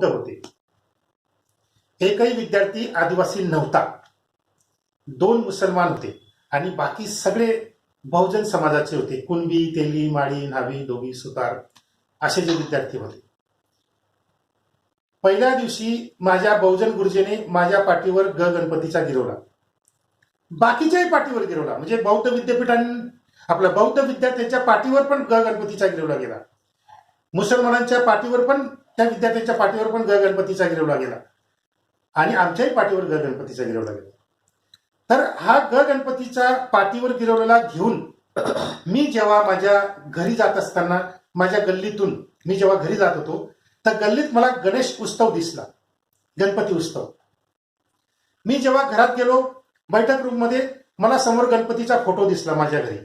बौद्ध होते. एकही विद्यार्थी आदिवासी नव्हता. 2 मुसलमान होते आणि बाकी सगळे बहुजन समाजाचे होते. कुणबी, तेली, माळी, न्हावी, धोबी, सुतार असे जे विद्यार्थी होते. पहिल्या दिवशी माझ्या बहुजन गुरुजीने माझ्या पाठीवर ग गणपतीचा गिरवला, बाकीच्याही पाठीवर गिरवला. म्हणजे बौद्ध विद्यापीठांनी आपल्या बौद्ध विद्यार्थ्यांच्या पाठीवर पण ग गणपतीचा गिरवला गेला. मुसलमानांच्या पाठीवर पण, त्या विद्यार्थ्यांच्या पाठीवर पण ग गणपतीचा गिरवला गेला आणि आमच्याही पाठीवर ग गणपतीचा गिरवला गेला. तर हा ग गणपतीचा पाठीवर गिरवलेला घेऊन मी जेव्हा माझ्या घरी जात असताना, माझ्या गल्लीतून मी जेव्हा घरी जात होतो, तर गल्लीत मला गणेश उत्सव दिसला, गणपती उत्सव. मी जेव्हा घरात गेलो बैठक रूम मध्ये, मला समोर गणपतीचा फोटो दिसला माझ्या घरी.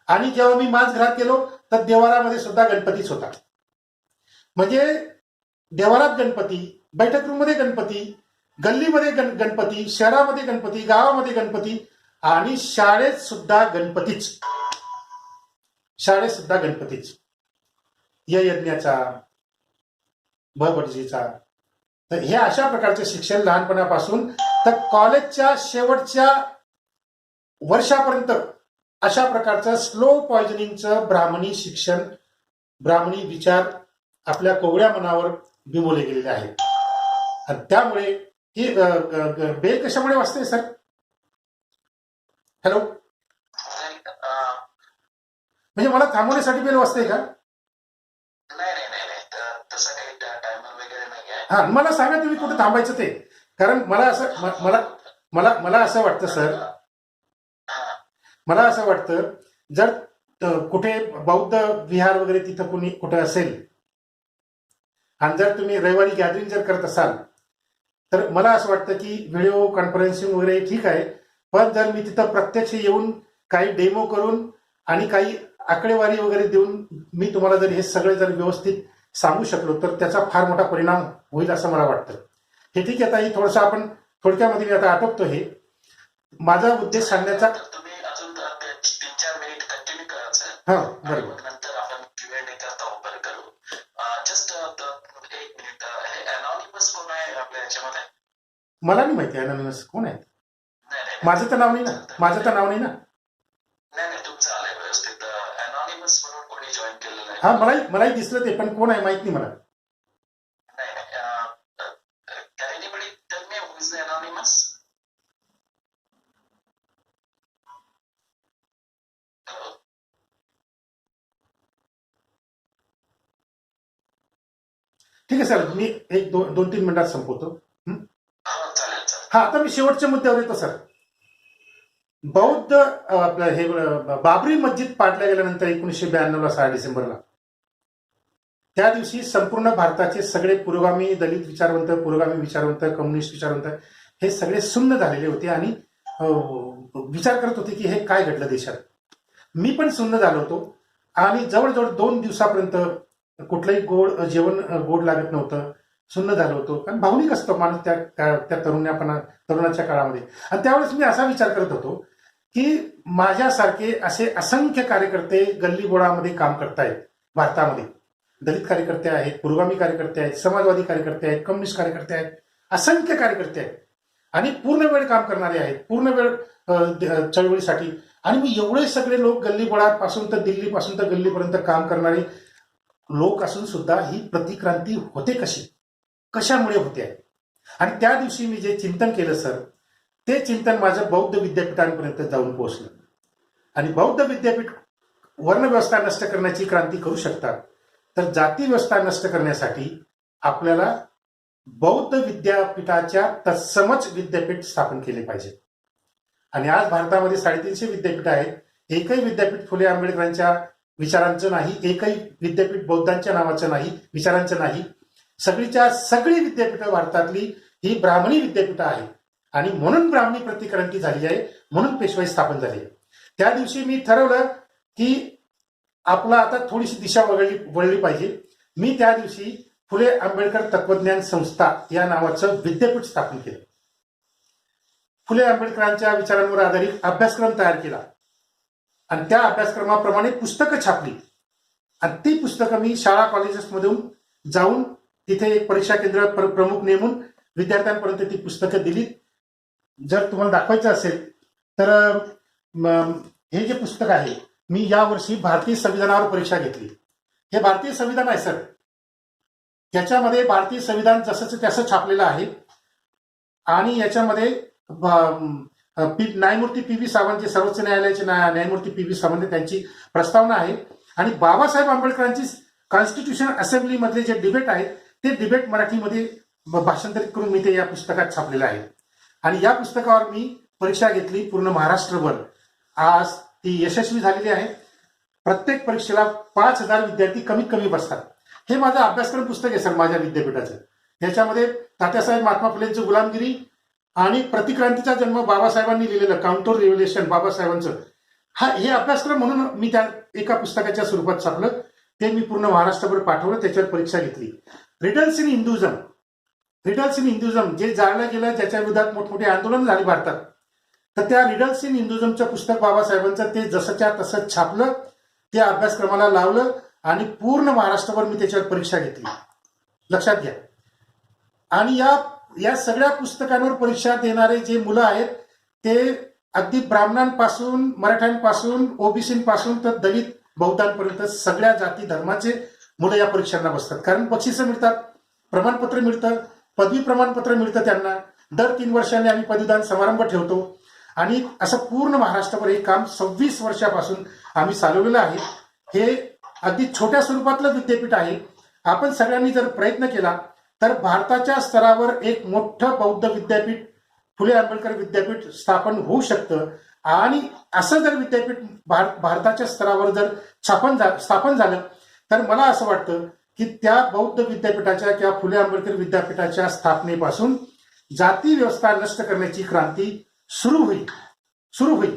आणि जेव्हा मी माझ घरात गेलो तर देवारामध्ये सुद्धा गणपतीच होता. म्हणजे देवारात गणपती, बैठक रूम मध्ये गणपती, गल्लीमध्ये गणपती, शहरामध्ये गणपती, गावामध्ये गणपती आणि शाळेत सुद्धा गणपतीच. शाळेत सुद्धा गणपतीच. यज्ञाचा, भटजीचा. तर हे अशा प्रकारचे शिक्षण लहानपणापासून तर कॉलेजच्या शेवटच्या वर्षापर्यंत अशा प्रकारचं स्लो पॉइझनिंगचं ब्राह्मणी शिक्षण, ब्राह्मणी विचार आपल्या कोवळ्या मनावर बिंबवले गेलेले आहेत. आणि त्यामुळे ही बेल कशामुळे वाजते सर? हॅलो, म्हणजे मला थांबवण्यासाठी बेल वाजते का? हा, मला सांगा तुम्ही कुठे थांबायचं ते. कारण मला असं वाटतं सर, मला असं वाटतं जर कुठे बौद्ध विहार वगैरे तिथं कुणी कुठे असेल आणि जर तुम्ही रविवारी गॅदरिंग जर करत असाल, तर मला असं वाटतं की व्हिडिओ कॉन्फरन्सिंग वगैरे ठीक आहे, पण जर मी तिथं प्रत्यक्ष येऊन काही डेमो करून आणि काही आकडेवारी वगैरे देऊन मी तुम्हाला जर हे सगळे जर व्यवस्थित सांगू शकलो तर त्याचा फार मोठा परिणाम होईल असं मला वाटतं. हे ठीक आहे, आता हे थोडंसं आपण थोडक्यामध्ये मी आता आटोपतो. हे माझा उद्देश सांगण्याचा. हा, बरोबर. नंतर आपण Q&A करता ओपन करू. जस्ट एक मिनिट, हे अनॉनिमस कोण आहे आपल्या याच्यामध्ये? मला नाही माहिती अनॉनिमस कोण आहे. माझं तर नाव नाही ना, माझं तर नाव नाही ना. नाही, तुमचं आलंय व्यवस्थित. अनॉनिमस म्हणून कोणी जॉईन केलेलं आहे? हा, मलाही दिसलं ते, पण कोण आहे माहित नाही मला. Can anybody tell me who is the anonymous? ठीक आहे सर, मी एक 2-3 मिनिटात संपवतो. चालेल. हा, आता मी शेवटच्या मुद्द्यावर येतो सर. बौद्ध आपलं हे बाबरी मस्जिद पाडल्या गेल्यानंतर 1992 6 डिसेंबरला, त्या दिवशी संपूर्ण भारताचे सगळे पुरोगामी दलित विचारवंत, पुरोगामी विचारवंत, कम्युनिस्ट विचारवंत हे सगळे सुन्न झालेले होते आणि विचार करत होते की हे काय घडलं देशात. मी पण सुन्न झालो होतो आणि जवळजवळ 2 दिवसापर्यंत कुठलंही जेवण गोड लागत नव्हतं, सुन्न झालं होतं. कारण भावनिक असतो माणूस त्या तरुणाच्या काळामध्ये. आणि त्यावेळेस मी असा विचार करत होतो की माझ्यासारखे असे असंख्य कार्यकर्ते गल्लीबोळामध्ये काम करतायत भारतामध्ये. दलित कार्यकर्ते आहेत, पुरोगामी कार्यकर्ते आहेत, समाजवादी कार्यकर्ते आहेत, कम्युनिस्ट कार्यकर्ते आहेत, असंख्य कार्यकर्ते आहेत आणि पूर्ण वेळ काम करणारे आहेत, पूर्ण वेळ चळवळीसाठी. आणि मी एवढे सगळे लोक गल्लीबोळापासून तर दिल्लीपासून तर गल्लीपर्यंत काम करणारे लोक असून सुद्धा ही प्रतिक्रांती होते कशी, कशामुळे होते आहे. आणि त्या दिवशी मी जे चिंतन केलं सर, ते चिंतन माझं बौद्ध विद्यापीठांपर्यंत जाऊन पोहोचलं. आणि बौद्ध विद्यापीठ वर्णव्यवस्था नष्ट करण्याची क्रांती करू शकतात, तर जाती व्यवस्था नष्ट करण्यासाठी आपल्याला बौद्ध विद्यापीठाच्या तत्समच विद्यापीठ स्थापन केले पाहिजे. आणि आज भारतामध्ये 350 विद्यापीठ आहेत. एकही विद्यापीठ फुले आंबेडकरांच्या विचारांचं नाही, एकही विद्यापीठ बौद्धांच्या नावाचं नाही, विचारांचं नाही. सगळी विद्यापीठं भारतातली ही ब्राह्मणी विद्यापीठं आहेत आणि म्हणून ब्राह्मणी प्रतिक्रांती झाली आहे, म्हणून पेशवाई स्थापन झाली आहे. त्या दिवशी मी ठरवलं की आपला आता थोडीशी दिशा वळली पाहिजे. मी त्या दिवशी फुले आंबेडकर तत्वज्ञान संस्था या नावाचं विद्यापीठ स्थापन केलं. फुले आंबेडकरांच्या विचारांवर आधारित अभ्यासक्रम तयार केला आणि त्या अभ्यासक्रमाप्रमाणे पुस्तकं छापली आणि ती पुस्तकं मी शाळा कॉलेजेसमधून जाऊन तिथे एक परीक्षा केंद्र प्रमुख नेमून विद्यार्थ्यांपर्यंत ती पुस्तकं दिली. जर तुम्हाला दाखवायचं असेल तर हे जे पुस्तक आहे, मी यावर्षी भारतीय संविधानावर परीक्षा घेतली. हे भारतीय संविधान आहे सर. त्याच्यामध्ये भारतीय संविधान जसंच तसं छापलेलं आहे आणि याच्यामध्ये न्यायमूर्ती पी व्ही सावंत, जे सर्वोच्च न्यायालयाचे न्यायमूर्ती पी व्ही सावंत त्यांची प्रस्तावना आहे आणि बाबासाहेब आंबेडकरांची कॉन्स्टिट्यूशन असेंब्लीमधले जे डिबेट आहे ते डिबेट मराठीमध्ये भाषांतरित करून मी ते या पुस्तकात छापलेलं आहे. आणि या पुस्तकावर मी परीक्षा घेतली पूर्ण महाराष्ट्रभर. आज ती यशस्वी झालेली आहे. प्रत्येक परीक्षेला 5,000 विद्यार्थी कमीत कमी बसतात. हे माझं अभ्यासक्रम पुस्तक आहे सर माझ्या विद्यापीठाचं. याच्यामध्ये तात्यासाहेब महात्मा फुलेंचं गुलामगिरी आणि प्रतिक्रांतीचा जन्म बाबासाहेबांनी लिहिलेलं काउंटर रिव्होल्युशन बाबासाहेबांचं, हे अभ्यासक्रम म्हणून मी त्या एका पुस्तकाच्या स्वरूपात छापलं. ते मी पूर्ण महाराष्ट्रभर पाठवलं. त्याच्यावर परीक्षा घेतली. रिडल्स इन हिंदुइझम जे जाळलं गेलं, ज्याच्या विरोधात मोठमोठे आंदोलन झाले भारतात, तर त्या रिडल्स इन हिंदुइझमचं पुस्तक बाबासाहेबांचं ते जसंच्या तसं छापलं, ते अभ्यासक्रमाला लावलं आणि पूर्ण महाराष्ट्रभर मी त्याच्यावर परीक्षा घेतली. लक्षात घ्या. आणि या सगळ्या पुस्तकांवर परीक्षा देणारे जे मुलं आहेत ते अगदी ब्राह्मणांपासून, मराठ्यांपासून, ओबीसीपासून तर दलित बौद्धांपर्यंत सगळ्या जाती धर्माचे मुलं या परीक्षांना बसतात. कारण बक्षिसं मिळतात, प्रमाणपत्र मिळतं, पदवी प्रमाणपत्र मिळतं त्यांना. दर 3 वर्षांनी आम्ही पदवीदान समारंभ ठेवतो आणि असं पूर्ण महाराष्ट्रभर हे काम 26 वर्षापासून आम्ही चालवलेलं आहे. हे अगदी छोट्या स्वरूपातलं विद्यापीठ आहे. आपण सगळ्यांनी जर प्रयत्न केला तर भारताच्या स्तरावर एक मोठं बौद्ध विद्यापीठ, फुले आंबेडकर विद्यापीठ स्थापन होऊ शकतं. आणि असं जर विद्यापीठ भारताच्या स्तरावर जर स्थापन झालं तर मला असं वाटतं की त्या बौद्ध विद्यापीठाच्या किंवा फुले आंबेडकर विद्यापीठाच्या स्थापनेपासून जाती व्यवस्था नष्ट करण्याची क्रांती सुरू होईल.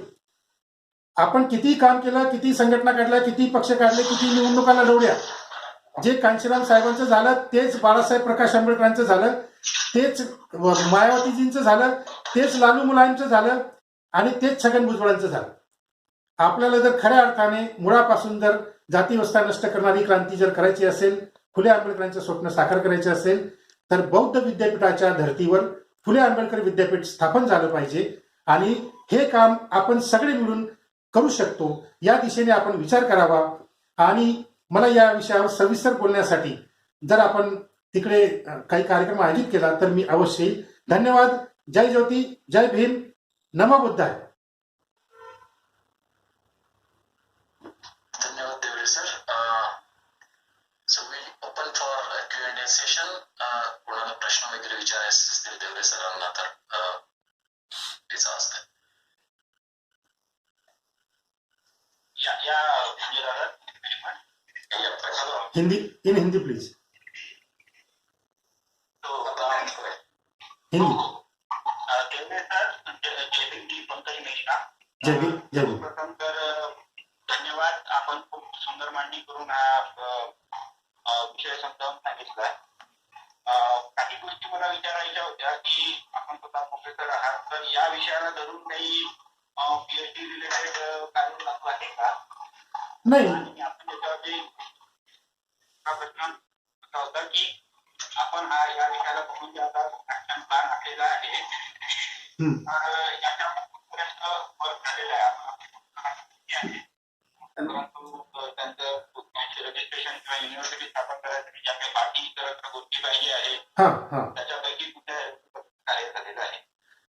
आपण किती काम केलं, किती संघटना काढल्या, किती पक्ष काढले, किती निवडणुका लढवल्या, जे कांशीराम साहेबांचं झालं तेच बाळासाहेब प्रकाश आंबेडकरांचं झालं, तेच मायावतीजींचं झालं, तेच लालू मुलायमचं झालं आणि तेच छगन भुजबळांचं झालं. आपल्याला जर खऱ्या अर्थाने मुळापासून जर जाती व्यवस्था नष्ट करणारी क्रांती जर करायची असेल, फुले आंबेडकरांचं स्वप्न साकार करायचे असेल, तर बौद्ध विद्यापीठाच्या धर्तीवर फुले आंबेडकर विद्यापीठ स्थापन झालं पाहिजे. आणि हे काम आपण सगळे मिळून करू शकतो, या दिशेने आपण विचार करावा. आणि मला या विषयावर सविस्तर बोलण्यासाठी जर आपण तिकडे काही कार्यक्रम आयोजित केला तर मी अवश्य येईल. धन्यवाद. जय ज्योती, जय भीम, नमो बुद्धाय. धन्यवाद Devare sir. So will open for Q&A session. कोणाला प्रश्न वगैरे विचारायचे असतील देवरे सरांना तर please ask. Hindi, in Hindi please. Hindi. जय भीम, जय भीम. प्रथम तर धन्यवाद. आपण खूप सुंदर मांडणी करून हा विषय समजावून सांगितला. काही गोष्टी मला विचारायच्या होत्या की आपण स्वतः प्रोफेसर आहात, तर या विषयाला धरून काही PhD रिलेटेड कार्य चालू आहे का? नाही. आणि आपण त्याच्यावरती हा प्रश्न असा होता की आपण या विषयाला बघून जे आता ऍक्शन प्लॅन आखलेला आहे, याच्यापर्यंत वर्क झालेला आहे. परंतु त्यांचं रजिस्ट्रेशन किंवा युनिव्हर्सिटी स्थापन करायसाठी ज्या काही बाकी इतर गोष्टी पाहिजे आहेत त्याच्यापैकी कुठे कार्य झालेलं आहे?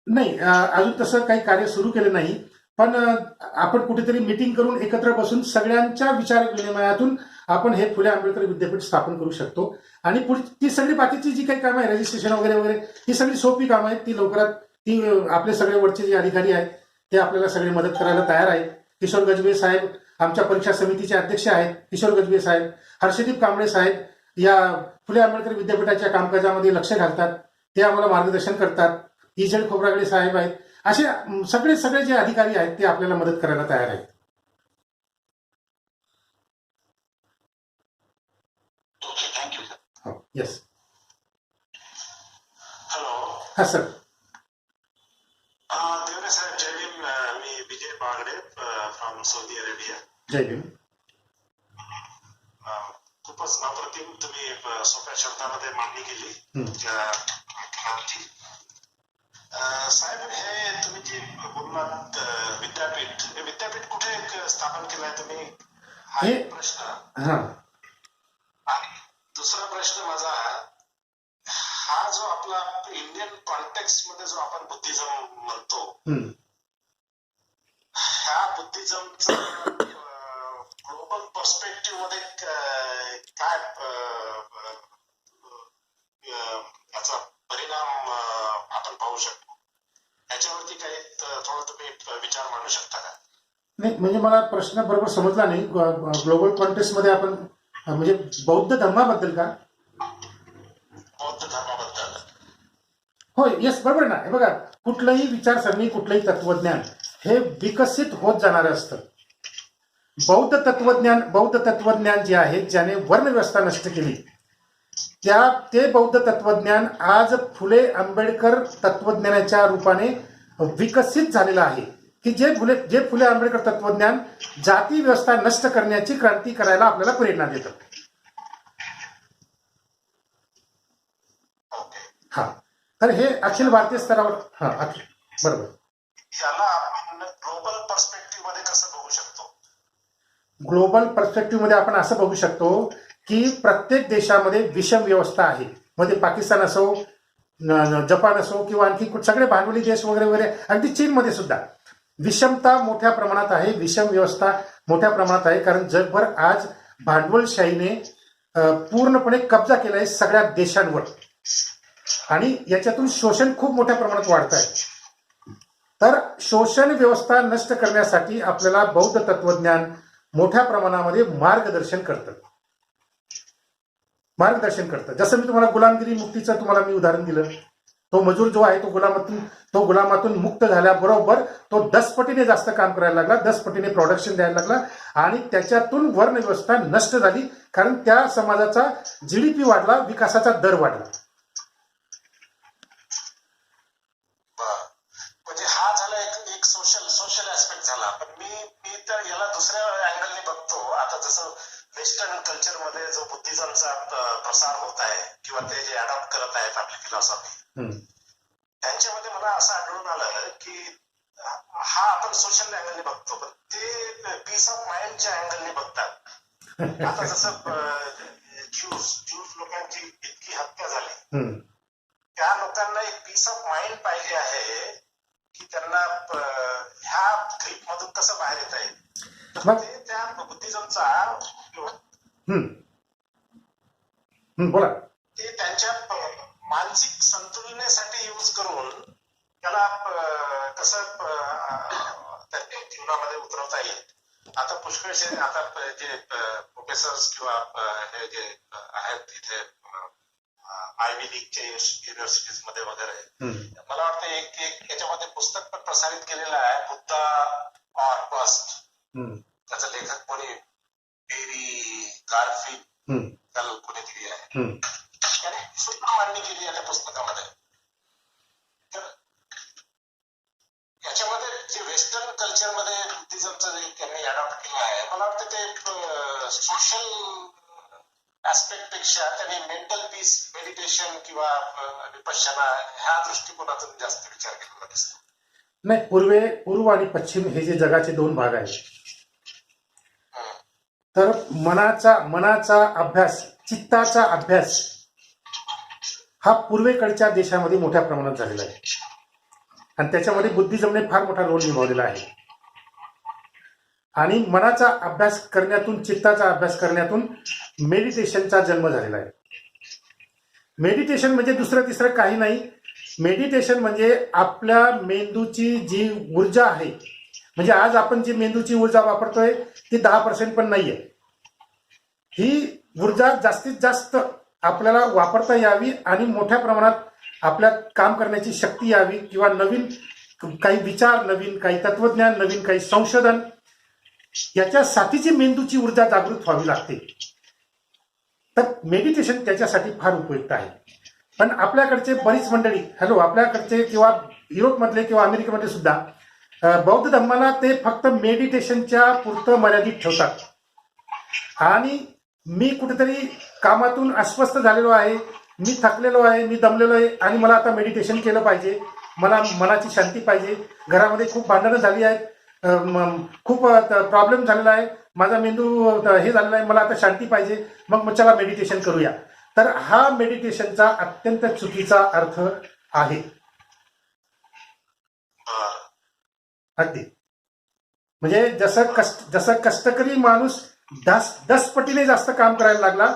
नाही, अजून तसं काही कार्य सुरू केलं नाही. पण आपण कुठेतरी मीटिंग करून एकत्र बसून सगळ्यांच्या विचार विनिमयातून आपण हे फुले आंबेडकर विद्यापीठ स्थापन करू शकतो. आणि ती सगळी बाकीची जी काही कामं आहे, रजिस्ट्रेशन वगैरे वगैरे, ही सगळी सोपी कामं आहेत. ती लवकरात ती आपले सगळे वरचे जे अधिकारी आहेत ते आपल्याला सगळे मदत करायला तयार आहेत. किशोर गजबे साहेब आमच्या परीक्षा समितीचे अध्यक्ष आहेत. किशोर गजबे साहेब, हर्षदीप कांबळे साहेब या फुले आंबेडकर विद्यापीठाच्या कामकाजामध्ये लक्ष घालतात. ते आम्हाला मार्गदर्शन करतात. इजेड खोब्रागडे साहेब आहेत. असे सगळे जे अधिकारी आहेत ते आपल्याला मदत करायला तयार आहेत. Thank you sir. हो, येस. हॅलो. हा सर. देवरे साहेब, जय भीम. मी Vijay Bagde from Saudi Arabia. जय भीम. खूपच अप्रतिम अप्रतिम तुम्ही सोप्या शब्दामध्ये मांडणी केली. साहेब, हे तुम्ही जे बोललात विद्यापीठ, हे विद्यापीठ कुठे स्थापन केलंय तुम्ही, हा एक प्रश्न. आणि दुसरा प्रश्न माझा, हा जो आपला इंडियन कॉन्टेक्स्ट मध्ये जो आपण बुद्धिझम म्हणतो, ह्या बुद्धिझमचा ग्लोबल पर्स्पेक्टिव्ह मध्ये काय याचा परिणाम आपण पाहू शकतो, याच्यावरती काही थोडं तुम्ही विचार मांडू शकता का? नाही, म्हणजे मला प्रश्न बरोबर समजला नाही. ग्लोबल कॉन्टेक्स्ट मध्ये आपण म्हणजे बौद्ध धर्माबद्दल का? बौद्ध धर्माबद्दल. हो, येस, बरोबर ना. हे बघा, कुठलंही विचारसरणी, कुठलंही तत्वज्ञान हे विकसित होत जाणारं असतं. बौद्ध तत्वज्ञान जे आहे, ज्याने वर्णव्यवस्था नष्ट केली, ते बौद्ध तत्वज्ञान आज फुले आंबेडकर तत्वज्ञानाच्या रूपाने विकसित झालेलं आहे, की जे फुले आंबेडकर तत्वज्ञान जाती व्यवस्था नष्ट करण्याची क्रांती करायला आपल्याला प्रेरणा देतं. हा, तर हे अखिल भारतीय स्तरावर बरोबर. याला आपण ग्लोबल पर्स्पेक्टिव्ह मध्ये कसं बघू शकतो? ग्लोबल पर्स्पेक्टिव्ह मध्ये आपण असं बघू शकतो की प्रत्येक देशामध्ये विषम व्यवस्था आहे. मध्ये पाकिस्तान असो, जपान असो, किंवा आणखी सगळे भांडवली देश वगैरे वगैरे, अगदी चीनमध्ये सुद्धा विषमता मोठ्या प्रमाणात आहे, विषम व्यवस्था मोठ्या प्रमाणात आहे. कारण जगभर आज भांडवलशाहीने पूर्णपणे कब्जा केला आहे सगळ्या देशांवर, आणि याच्यातून शोषण खूप मोठ्या प्रमाणात वाढत आहे. तर शोषण व्यवस्था नष्ट करण्यासाठी आपल्याला बौद्ध तत्वज्ञान मोठ्या प्रमाणामध्ये मार्गदर्शन करतं. जसं मी तुम्हाला गुलामगिरी मुक्तीचं तुम्हाला मी उदाहरण दिलं. तो मजूर जो आहे तो गुलामातून मुक्त झाल्याबरोबर तो 10 पटीने जास्त काम करायला लागला, 10 पटीने प्रोडक्शन द्यायला लागला, आणि त्याच्यातून वर्णव्यवस्था नष्ट झाली. कारण त्या समाजाचा जीडीपी वाढला, विकासाचा दर वाढला. म्हणजे हा झाला एक सोशल ऍस्पेक्ट झाला. पण मी तर याला दुसऱ्या अँगलने बघतो. आता जसं वेस्टर्न कल्चर मध्ये जो बुद्धिझमचा प्रसार होत आहे, किंवा ते जे अडॉप्ट करत आहेत आपली फिलॉसॉफी, त्यांच्यामध्ये मला असं आढळून आलं की हा आपण सोशल अँगलने बघतो, पण ते पीस ऑफ माइंडच्या अँगलने बघतात. आता जसं ज्यूज लोकांची इतकी हत्या झाली, त्या लोकांना एक पीस ऑफ माइंड पाहिजे आहे की त्यांना ह्या ग्रीप मधून कसं बाहेर येता येईल. तर ते त्या बुद्धिझमचा बोला, ते त्यांच्या मानसिक संतुलनेसाठी यूज करून त्याला कसं त्यांच्या जीवनामध्ये उतरवता येईल. आता पुष्कळशे आता जे प्रोफेसर्स किंवा हे जे आहेत इथे आयव्ही लीगच्या युनिव्हर्सिटीज मध्ये वगैरे, मला वाटतं एक याच्यामध्ये पुस्तक पण प्रसारित केलेलं आहे, बुद्धा ऑर बस्ट. त्याचं लेखक कोणी पेरी गारफील्ड त्याला कोणीतरी आहे, त्याने सुद्धा मांडणी केली आहे त्या पुस्तकामध्ये. तर याच्यामध्ये जे वेस्टर्न कल्चरमध्ये बुद्धिझमचं जे त्यांनी अडॉप्ट केलं आहे, मला वाटतं ते सोशल ऍस्पेक्ट पेक्षा त्यांनी मेंटल पीस, मेडिटेशन किंवा विपश्यना ह्या दृष्टिकोनातून जास्त विचार केलेला दिसतो. नाही, पूर्व आणि पश्चिम हे जे जगाचे 2 भाग आहेत, तर मनाचा अभ्यास, चित्ताचा अभ्यास हा पूर्वेकडच्या देशामध्ये मोठ्या प्रमाणात झालेला आहे, आणि त्याच्यामध्ये बुद्धिझमने फार मोठा रोल निभावलेला आहे. आणि मनाचा अभ्यास करण्यातून, चित्ताचा अभ्यास करण्यातून मेडिटेशनचा जन्म झालेला आहे. मेडिटेशन म्हणजे दुसरं तिसरं काही नाही. मेडिटेशन म्हणजे आपल्या मेंदूची जी ऊर्जा आहे, म्हणजे आज आपण जी मेंदूची ऊर्जा वापरतोय ती 10% पण नाहीये. ही ऊर्जा जास्तीत जास्त आपल्याला वापरता यावी आणि मोठ्या प्रमाणात आपल्यात काम करण्याची शक्ती यावी, किंवा नवीन काही विचार, नवीन काही तत्वज्ञान, नवीन काही संशोधन, याच्यासाठीची मेंदूची ऊर्जा जागृत व्हावी लागते. तर मेडिटेशन त्याच्यासाठी फार उपयुक्त आहे. पण आपल्याकडचे बरीच मंडळी, आपल्याकडचे किंवा युरोपमधले किंवा अमेरिकेमध्ये सुद्धा बौद्ध धर्माला ते फक्त मेडिटेशनच्या पुरतं मर्यादित ठेवतात. आणि मी कुठेतरी कामातून अस्वस्थ झालेलो आहे, मी थकलेलो आहे, मी दमलेलो आहे आणि मला आता मेडिटेशन केलं पाहिजे, मला मनाची शांती पाहिजे, घरामध्ये खूप भांडणं झाली आहेत, खूप प्रॉब्लेम झालेला आहे, माझा मेंदू हे झालेला आहे, मला आता शांती पाहिजे, मग चला मेडिटेशन करूया. तर हा मेडिटेशनचा अत्यंत चुकीचा अर्थ आहे. अगदी म्हणजे जसं कष्टकरी माणूस 10 पटीने जास्त काम करायला लागला,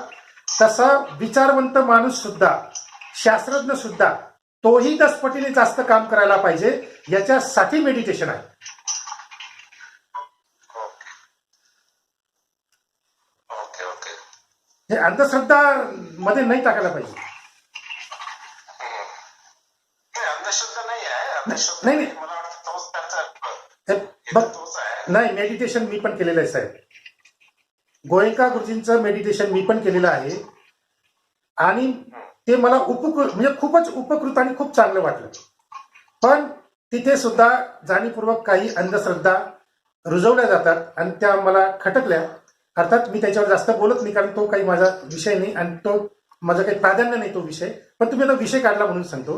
तसा विचारवंत माणूस सुद्धा, शास्त्रज्ञ सुद्धा तोही 10 पटीने जास्त काम करायला पाहिजे. याच्यासाठी मेडिटेशन आहे. Okay okay. हे अंधश्रद्धा मध्ये नाही टाकायला पाहिजे. अंधश्रद्धा नाही आहे, अंधश्रद्धा नाही मला वाटतं तोच त्याचा बघ, तोच आहे. नाही, मेडिटेशन मी पण केलेलं आहे साहेब. गोयंका गुरुजींचं मेडिटेशन मी पण केलेलं आहे आणि ते मला म्हणजे खूपच उपकृत आणि खूप चांगलं वाटलं. पण तिथे सुद्धा जाणीवपूर्वक काही अंधश्रद्धा रुजवल्या जातात आणि त्या मला खटकल्या. अर्थात मी त्याच्यावर जास्त बोलत नाही, कारण तो काही माझा विषय नाही आणि तो माझं काही प्राधान्य नाही तो विषय. पण तुम्ही आता विषय काढला म्हणून सांगतो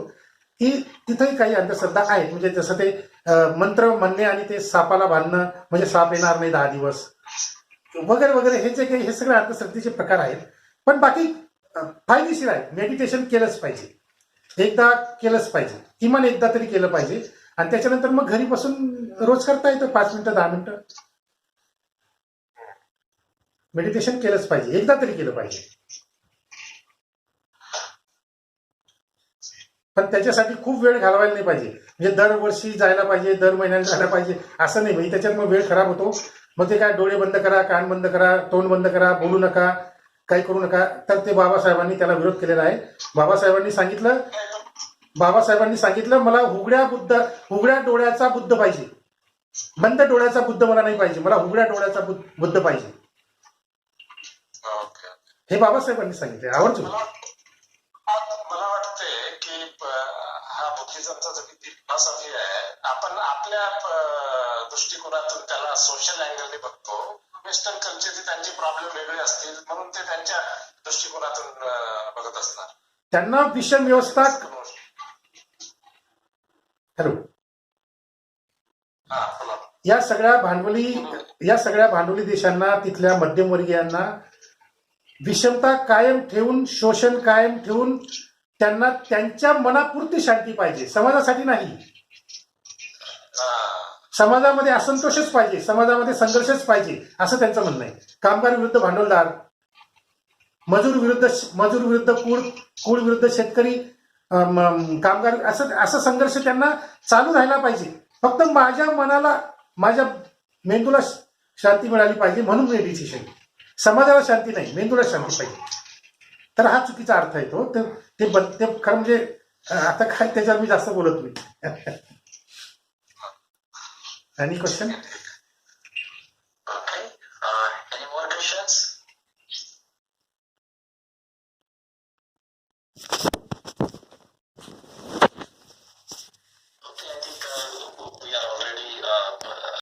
की तिथेही काही अंधश्रद्धा आहेत. म्हणजे जसं ते मंत्र म्हणणे आणि ते सापाला बांधणं, म्हणजे साप येणार नाही 10 दिवस वगैरे वगैरे, हे जे काही हे सगळे अंधश्रद्धेचे प्रकार आहेत. पण बाकी फायदेशीर आहे. मेडिटेशन केलंच पाहिजे, एकदा केलंच पाहिजे, किमान एकदा तरी केलं पाहिजे. आणि त्याच्यानंतर मग घरी बसून रोज करता येतं 5 मिनिटं 10 मिनिटं. मेडिटेशन केलंच पाहिजे, एकदा तरी केलं पाहिजे. पण त्याच्यासाठी खूप वेळ घालवायला नाही पाहिजे. म्हणजे दरवर्षी जायला पाहिजे, दर महिन्याला जायला पाहिजे असं नाही. म्हणजे त्याच्यात मग वेळ खराब होतो. मग ते काय डोळे बंद करा, कान बंद करा, तोंड बंद करा, बोलू नका, काही करू नका. तर ते बाबासाहेबांनी त्याला विरोध केलेला आहे. बाबासाहेबांनी सांगितलं मला उघड्या डोळ्याचा बुद्ध पाहिजे, बंद डोळ्याचा बुद्ध मला नाही पाहिजे, मला उघड्या डोळ्याचा बुद्ध पाहिजे. हे बाबासाहेबांनी सांगितले. आवडतो. मला वाटतंय की हा बुद्धिझमचा जो फिलॉसॉफी आहे, आपण आपल्या दृष्टिकोनातून त्याला सोशल अँगलने बघतो. वेस्टर्न कल्चरचे त्यांचे प्रॉब्लेम वेगळे असतील म्हणून ते त्यांच्या दृष्टिकोनातून बघत असणार. त्यांना विषम व्यवस्था. हॅलो. या सगळ्या भांडवली देशांना, तिथल्या मध्यमवर्गीयांना विषमता कायम ठेवून, शोषण कायम ठेवून त्यांना त्यांच्या मनापुरती शांती पाहिजे, समाजासाठी नाही. समाजामध्ये असंतोषच पाहिजे, समाजामध्ये संघर्षच पाहिजे, असं त्यांचं म्हणणं आहे. कामगार विरुद्ध भांडवलदार, मजूर विरुद्ध कुळ विरुद्ध शेतकरी, कामगार, असं संघर्ष त्यांना चालू राहिला पाहिजे. फक्त माझ्या मनाला, माझ्या मेंदूला शांती मिळाली पाहिजे म्हणून मेडिटेशन. समाजाला शांती नाही, मेंदूला शांती पाहिजे. तर हा चुकीचा अर्थ आहे तो. ते खरं म्हणजे आता काय त्याच्यावर मी जास्त बोलत नाही. Any question? Okay. Any more questions?